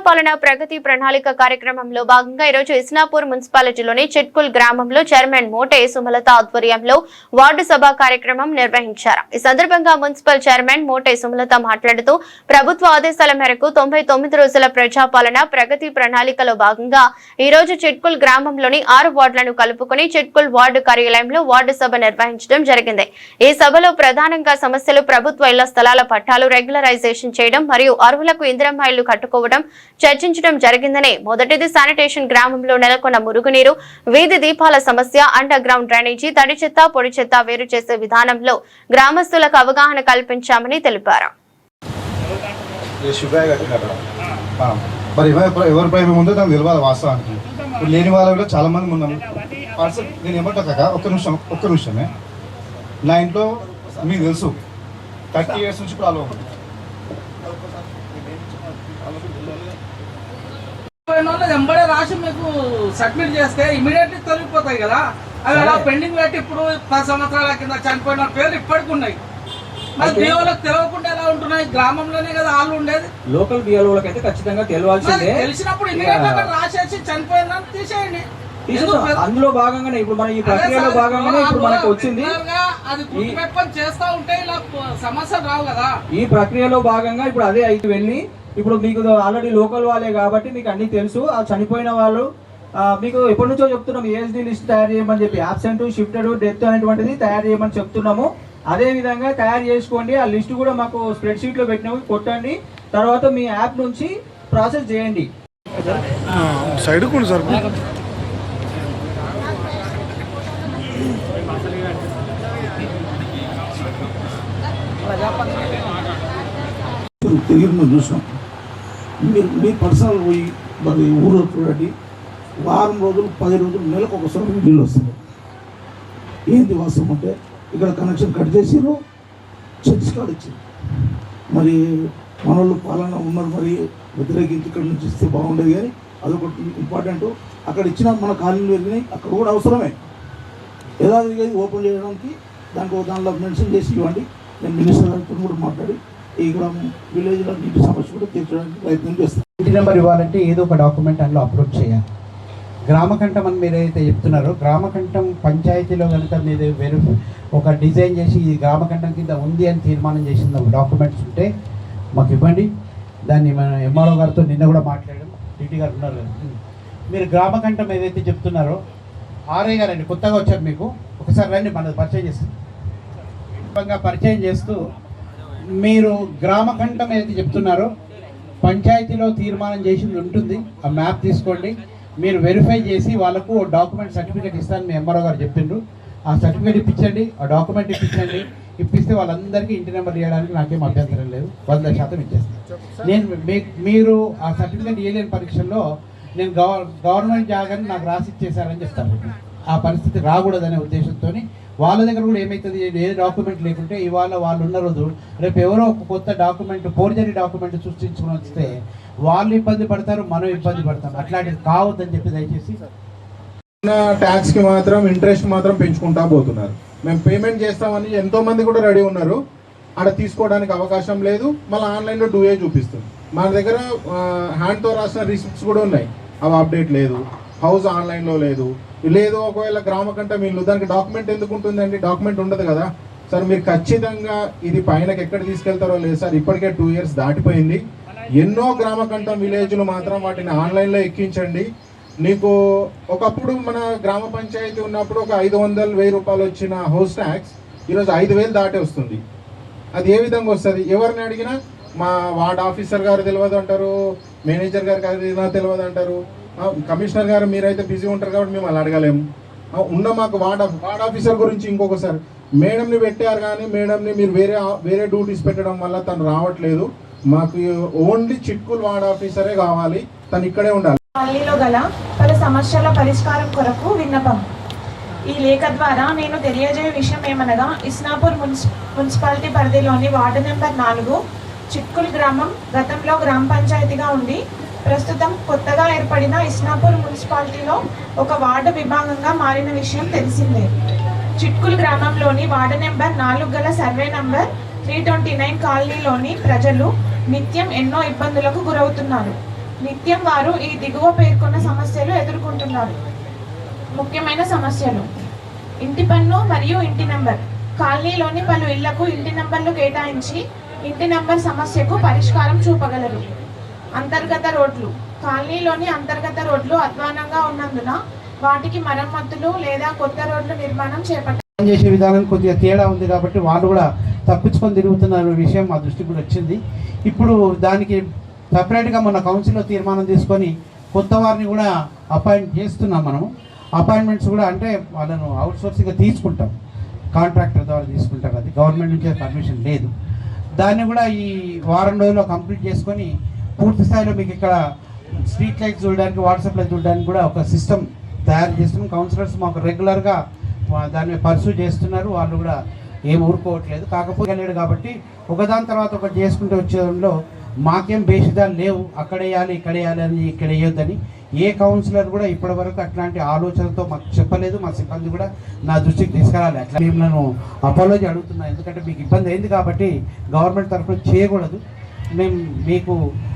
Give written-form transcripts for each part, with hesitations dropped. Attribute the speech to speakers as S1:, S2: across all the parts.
S1: ప్రజాపాలన ప్రగతి ప్రణాళిక కార్యక్రమంలో భాగంగా ఈరోజు ఇస్నాపూర్ మున్సిపాలిటీలోని చిట్కుల్ గ్రామంలో చైర్మన్ మోటే సుమలత ఆధ్వర్యంలో వార్డు సభ కార్యక్రమం నిర్వహించారు. ఈ సందర్భంగా మున్సిపల్ చైర్మన్ మోటే సుమలత మాట్లాడుతూ ప్రభుత్వ ఆదేశాల మేరకు 99 రోజుల ప్రజాపాలన ప్రగతి ప్రణాళికలో భాగంగా ఈ రోజు చిట్కుల్ గ్రామంలోని 6 వార్డులను కలుపుకొని చిట్కుల్ వార్డు కార్యాలయంలో వార్డు సభ నిర్వహించడం జరిగింది. ఈ సభలో ప్రధానంగా సమస్యలు ప్రభుత్వ ఇళ్ల స్థలాల పట్టాలు రెగ్యులరైజేషన్ చేయడం మరియు అర్హులకు ఇందిరమ్మ ఇళ్లు కట్టుకోవడం చర్చించడం జరిగిందని, మొదటిది శానిటేషన్, గ్రామంలో నెలకొన్న మురుగునీరు, వీధి దీపాల సమస్య, అండర్ గ్రౌండ్ డ్రైనేజీ, తడి చెత్త, పొడి చెత్త వేరు చేసే విధానంలో గ్రామస్తులకు అవగాహన కల్పించామని తెలిపారు.
S2: లేని వాళ్ళు చాలా మంది ఉన్నాము. నేను ఏమంటా ఒక్క నిమిషమే, నా ఇంట్లో మీకు తెలుసు 30 years నుంచి ప్రాబ్లం ఉంది.
S3: ఎంబడే రాసి మీకు సబ్మిట్ చేస్తే ఇమీడియట్లీ తొలగిపోతాయి కదా. అవి అలా పెండింగ్ పెట్టి ఇప్పుడు 10 సంవత్సరాల కింద చనిపోయిన పేర్లు ఇప్పటికి ఉన్నాయి. మరి బిఓలకు తెలియకుండా ఎలా ఉంటున్నాయి? గ్రామంలోనే కదా వాళ్ళు ఉండేది.
S4: లోకల్ బిఓలకు అయితే ఖచ్చితంగా తెలియాల్సిందే.
S3: తెలిసినప్పుడు ఇమీడియట్ గా రాసేసి చనిపోయిందని తీసేయండి.
S4: అందులో భాగంగానే ఇప్పుడు మన ఈ ప్రక్రియలో భాగంగానే ఇప్పుడు మనకు వచ్చింది.
S3: అది గుర్తుపెట్టుకొని చేస్తా ఉంటే ఇలా సమస్యలు రావు కదా.
S4: ఈ ప్రక్రియలో భాగంగా ఇప్పుడు అదే అయితే వెళ్ళి ఇప్పుడు మీకు ఆల్రెడీ లోకల్ వాళ్ళే కాబట్టి మీకు అన్ని తెలుసు. ఆ చనిపోయిన వాళ్ళు మీకు ఎప్పటి నుంచో చెప్తున్నాము ఏఎస్డి లిస్ట్ తయారు చేయమని చెప్పి, ఆబ్సెంట్, షిఫ్టెడ్, డెత్ అనేటువంటిది తయారు చేయమని చెప్తున్నాము. అదే విధంగా తయారు చేసుకోండి. ఆ లిస్ట్ కూడా మాకు స్ప్రెడ్ షీట్ లో పెట్టినవి కొట్టండి. తర్వాత మీ యాప్ నుంచి ప్రాసెస్ చేయండి.
S2: సైడ్ సార్
S5: తిరిగి చూసాం. మీ పర్సనల్ పోయి మరి ఊరు చూడండి, వారం రోజులు 10 రోజులు నెలకు ఒకసారి నీళ్ళు వస్తుంది. ఏంటి వాస్తవం అంటే ఇక్కడ కనెక్షన్ కట్ చేసిరు, చర్చ్ కార్డు ఇచ్చారు. మరి మన వాళ్ళు పాలన ఉన్నారు, మరి వ్యతిరేకించి ఇక్కడ నుంచి ఇస్తే బాగుండేది. కానీ అదొకటి ఇంపార్టెంట్. అక్కడ ఇచ్చిన మన కాలనీలు పెరిగినాయి, అక్కడ కూడా అవసరమే. ఎలా జరిగేది ఓపెన్ చేయడానికి దాంట్లో మెన్షన్ చేసి ఇవ్వండి. నేను మినిస్టర్ గారితో కూడా మాట్లాడి ఈ గ్రామం విలేజ్లో నీటి సమస్య కూడా తీర్చడానికి ప్రయత్నం చేస్తాను.
S6: ఇంటి నెంబర్ ఇవ్వాలంటే ఏదో ఒక డాక్యుమెంట్ అందులో అప్లోడ్ చేయాలి. గ్రామకంఠం అని మీరు ఏదైతే చెప్తున్నారో, గ్రామకంఠం పంచాయతీలో కనుక మీరు ఒక డిజైన్ చేసి ఈ గ్రామకంఠం కింద ఉంది అని తీర్మానం చేసిన డాక్యుమెంట్స్ ఉంటే మాకు ఇవ్వండి. దాన్ని మన ఎంఆర్ఓ గారితో నిన్న కూడా మాట్లాడాం, డిటి గారు ఉన్నారు కదా. మీరు గ్రామకంఠం ఏదైతే చెప్తున్నారో, ఆర్ఐ గారు అండి కొత్తగా వచ్చారు, మీకు ఒకసారి రండి, మనది పరిచయం చేస్తాం. పరిచయం చేస్తూ మీరు గ్రామకంఠం ఏదైతే చెప్తున్నారో పంచాయతీలో తీర్మానం చేసింది ఉంటుంది. ఆ మ్యాప్ తీసుకోండి, మీరు వెరిఫై చేసి వాళ్ళకు డాక్యుమెంట్ సర్టిఫికేట్ ఇస్తాను మీ ఎంఆర్ఓ గారు చెప్పిండ్రు. ఆ సర్టిఫికేట్ ఇప్పించండి, ఆ డాక్యుమెంట్ ఇప్పించండి. ఇప్పిస్తే వాళ్ళందరికీ ఇంటి నెంబర్ ఇవ్వడానికి నాకేం అభ్యంతరం లేదు, 100% ఇచ్చేస్తాను. మీరు ఆ సర్టిఫికేట్ ఇవ్వలేని పరీక్షల్లో నేను గవర్నమెంట్ జాగాని నాకు రాసి ఇచ్చేసారని చెప్తాను. ఆ పరిస్థితి రాకూడదనే ఉద్దేశంతో వాళ్ళ దగ్గర కూడా ఏమవుతుంది, ఏ డాక్యుమెంట్ లేకుంటే ఇవాళ వాళ్ళు ఉన్న రోజు రేపు ఎవరో ఒక కొత్త డాక్యుమెంట్, ఫోర్జరీ డాక్యుమెంట్ సృష్టించుకుని వస్తే వాళ్ళు ఇబ్బంది పడతారు, మనం ఇబ్బంది పడతాం. అట్లాంటిది కావద్దని చెప్పి దయచేసి.
S2: ట్యాక్స్కి మాత్రం ఇంట్రెస్ట్ మాత్రం పెంచుకుంటా పోతున్నారు. మేము పేమెంట్ చేస్తామని ఎంతోమంది కూడా రెడీ ఉన్నారు, ఆడ తీసుకోవడానికి అవకాశం లేదు. మళ్ళీ ఆన్లైన్లో డూఏ చూపిస్తుంది. మన దగ్గర హ్యాండ్తో రాసిన రిసిప్ట్స్ కూడా ఉన్నాయి, అవి అప్డేట్ లేదు. హౌస్ ఆన్లైన్లో లేదు. ఒకవేళ గ్రామకంఠం ఇల్లు, దానికి డాక్యుమెంట్ ఎందుకు ఉంటుందండి? డాక్యుమెంట్ ఉండదు కదా సార్. మీరు ఖచ్చితంగా ఇది పైనకి ఎక్కడ తీసుకెళ్తారో లేదు సార్. ఇప్పటికే 2 years దాటిపోయింది. ఎన్నో గ్రామకంఠం విలేజ్లు మాత్రం వాటిని ఆన్లైన్లో ఎక్కించండి. నీకు ఒకప్పుడు మన గ్రామ పంచాయతీ ఉన్నప్పుడు ఒక 500-1000 రూపాయలు వచ్చిన హౌస్ ట్యాక్స్ ఈరోజు 5000 దాటి వస్తుంది. అది ఏ విధంగా వస్తుంది? ఎవరిని అడిగినా మా వార్డ్ ఆఫీసర్ గారు తెలియదు అంటారు, మేనేజర్ గారికి తెలియదు అంటారు, కమిషనర్ గారు మీరైతే బిజీ ఉంటారు కాబట్టి మేము అలా అడగలేము. మాకు వార్డ్ ఆఫీసర్ గురించి ఇంకొకసారి మేడంని పెట్టారు, కానీ మేడంని మీరు వేరే డ్యూటీస్ పెట్టడం వల్ల తను రావట్లేదు. మాకు ఓన్లీ చిట్కుల్ వార్డ్ ఆఫీసరే కావాలి, తను ఇక్కడే ఉండాలి.
S7: పల్లిలో గల పలు సమస్యల పరిష్కారం కొరకు విన్నపం. ఈ లేఖ ద్వారా నేను తెలియజేయ విషయం ఏమనగా, ఇస్నాపూర్ మున్సిపాలిటీ పరిధిలోని వార్డు నెంబర్ 4 చిట్కుల్ గ్రామం గతంలో గ్రామ పంచాయతీగా ఉండి ప్రస్తుతం కొత్తగా ఏర్పడిన ఇస్నాపూర్ మున్సిపాలిటీలో ఒక వార్డు విభాగంగా మారిన విషయం తెలిసిందే. చిట్కుల్ గ్రామంలోని వార్డు నెంబర్ 4 గల సర్వే నంబర్ 329 కాలనీలోని ప్రజలు నిత్యం ఎన్నో ఇబ్బందులకు గురవుతున్నారు. నిత్యం వారు ఈ దిగువ పేర్కొన్న సమస్యలు ఎదుర్కొంటున్నారు. ముఖ్యమైన సమస్యలు: ఇంటి పన్ను మరియు ఇంటి నంబర్. కాలనీలోని పలు ఇళ్లకు ఇంటి నంబర్లు కేటాయించి ఇంటి నంబర్ సమస్యకు పరిష్కారం చూపగలరు. అంతర్గత రోడ్లు. కాలనీలోని అంతర్గత రోడ్లు అధ్వానంగా ఉన్నందున వాటికి మరమ్మతులు లేదా కొత్త రోడ్ల నిర్మాణం చేపట్టాలి.
S6: చేసే విధానం కొద్దిగా తేడా ఉంది కాబట్టి వాళ్ళు కూడా తప్పించుకొని తిరుగుతున్న విషయం మా దృష్టికి కూడా వచ్చింది. ఇప్పుడు దానికి సపరేట్గా మన కౌన్సిల్లో తీర్మానం తీసుకొని కొత్త వారిని కూడా అపాయింట్ చేస్తున్నాం. మనము అపాయింట్మెంట్స్ కూడా అంటే వాళ్ళను అవుట్సోర్సింగ్గా తీసుకుంటాం, కాంట్రాక్టర్ ద్వారా తీసుకుంటారు. అది గవర్నమెంట్ నుంచే పర్మిషన్ లేదు. దాన్ని కూడా ఈ వారం రోజుల్లో కంప్లీట్ చేసుకొని పూర్తి స్థాయిలో మీకు ఇక్కడ స్ట్రీట్ లైట్స్ చూడడానికి, వాట్సాప్లో చూడడానికి కూడా ఒక సిస్టమ్ తయారు చేస్తున్నాం. కౌన్సిలర్స్ మాకు రెగ్యులర్గా దాన్ని పర్సూ చేస్తున్నారు. వాళ్ళు కూడా ఏం ఊరుకోవట్లేదు. కాకపోతే లేడు కాబట్టి ఒకదాని తర్వాత ఒకటి చేసుకుంటూ వచ్చేలో మాకేం బేషిదాలు లేవు. అక్కడ వేయాలి, ఇక్కడ వేయాలి అని, ఇక్కడ వేయొద్దని ఏ కౌన్సిలర్ కూడా ఇప్పటి వరకు అట్లాంటి ఆలోచనతో మాకు చెప్పలేదు. మా సిబ్బంది కూడా నా దృష్టికి తీసుకురాలి. అట్లా మేము నన్ను అపాలజీ అడుగుతున్నాను, ఎందుకంటే మీకు ఇబ్బంది అయింది కాబట్టి గవర్నమెంట్ తరఫున చేయకూడదు. మేము మీకు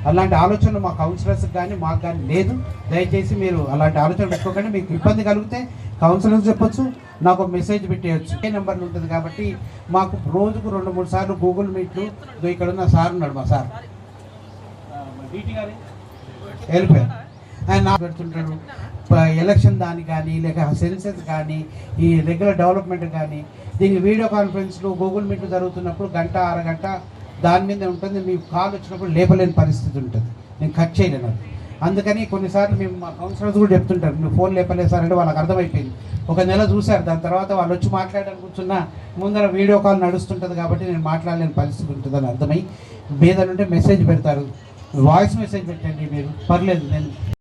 S6: అలాంటి ఆలోచనలు మా కౌన్సిలర్స్కి కానీ మాకు కానీ లేదు. దయచేసి మీరు అలాంటి ఆలోచన పెట్టుకోకండి. మీకు ఇబ్బంది కలిగితే కౌన్సిలర్స్ చెప్పొచ్చు, నాకు మెసేజ్ పెట్టేయచ్చు. ఏ నెంబర్లు ఉంటుంది కాబట్టి మాకు రోజుకు 2-3 సార్లు గూగుల్ మీట్లు. ఇక్కడ ఉన్న సార్ ఉన్నాడు, మా సార్ డీటీ గారి వెళ్ళిపోయారు, ఆయన నాకు పెడుతుంటాడు. ఎలక్షన్ దానికి కానీ, లేక సెన్సెస్ కానీ, ఈ రెగ్యులర్ డెవలప్మెంట్ కానీ, దీనికి వీడియో కాన్ఫరెన్స్లు గూగుల్ మీట్లు జరుగుతున్నప్పుడు 1-1.5 గంట దాని మీదే ఉంటుంది. మీకు కాల్ వచ్చినప్పుడు లేపలేని పరిస్థితి ఉంటుంది, నేను కట్ చేయలేను. అందుకని కొన్నిసార్లు మేము మా కౌన్సిలర్స్ కూడా చెప్తుంటారు, మీరు ఫోన్ లేపలేదు సార్ అంటే వాళ్ళకి అర్థమైపోయింది. ఒక నెల చూశారు, దాని తర్వాత వాళ్ళు వచ్చి మాట్లాడడానికి కూర్చున్న ముందర వీడియో కాల్ నడుస్తుంటుంది కాబట్టి నేను మాట్లాడలేని పరిస్థితి ఉంటుందని అర్థమై మీద నుండి మెసేజ్ పెడతారు. వాయిస్ మెసేజ్ పెట్టండి మీరు, పర్లేదు, నేను